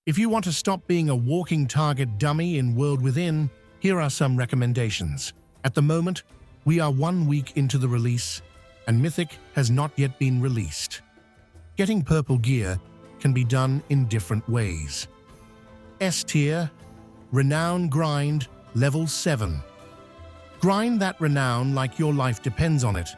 If you want to stop being a walking target dummy in World Within, here are some recommendations. At the moment, we are 1 week into the release, and Mythic has not yet been released. Getting purple gear can be done in different ways. S tier, Renown Grind, Level 7. Grind that renown like your life depends on it.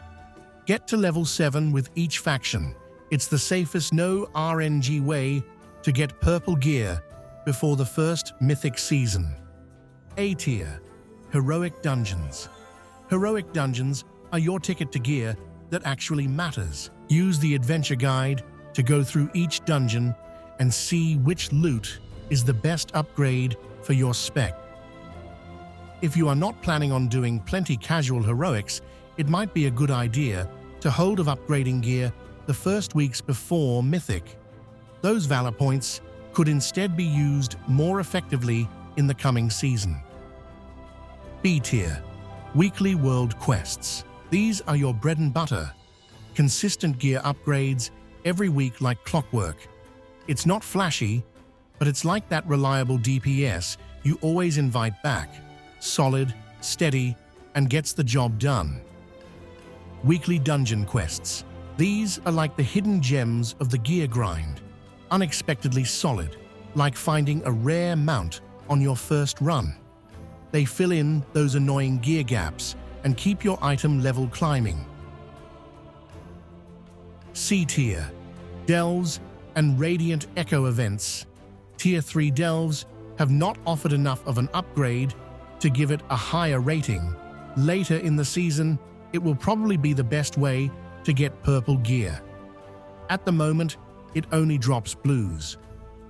Get to level 7 with each faction. It's the safest no RNG way to get purple gear before the first Mythic season. A tier, Heroic Dungeons. Heroic Dungeons are your ticket to gear that actually matters. Use the adventure guide to go through each dungeon and see which loot is the best upgrade for your spec. If you are not planning on doing plenty casual heroics, it might be a good idea to hold of upgrading gear the first weeks before Mythic. Those Valor points could instead be used more effectively in the coming season. B tier, Weekly World Quests. These are your bread and butter. Consistent gear upgrades every week like clockwork. It's not flashy, but it's like that reliable DPS you always invite back. Solid, steady, and gets the job done. Weekly Dungeon Quests. These are like the hidden gems of the gear grind. Unexpectedly solid, like finding a rare mount on your first run. They fill in those annoying gear gaps and keep your item level climbing. C tier, Delves and Radiant Echo events. Tier 3 Delves have not offered enough of an upgrade to give it a higher rating. Later in the season, it will probably be the best way to get purple gear. At the moment, it only drops blues.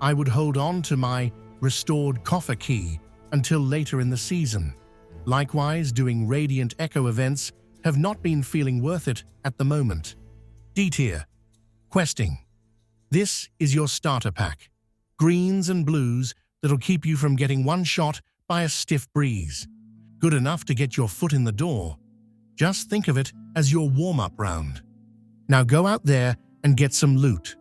I would hold on to my restored coffer key until later in the season. Likewise, doing Radiant Echo events have not been feeling worth it at the moment. D tier, Questing. This is your starter pack. Greens and blues that'll keep you from getting one-shot by a stiff breeze. Good enough to get your foot in the door. Just think of it as your warm-up round. Now go out there and get some loot.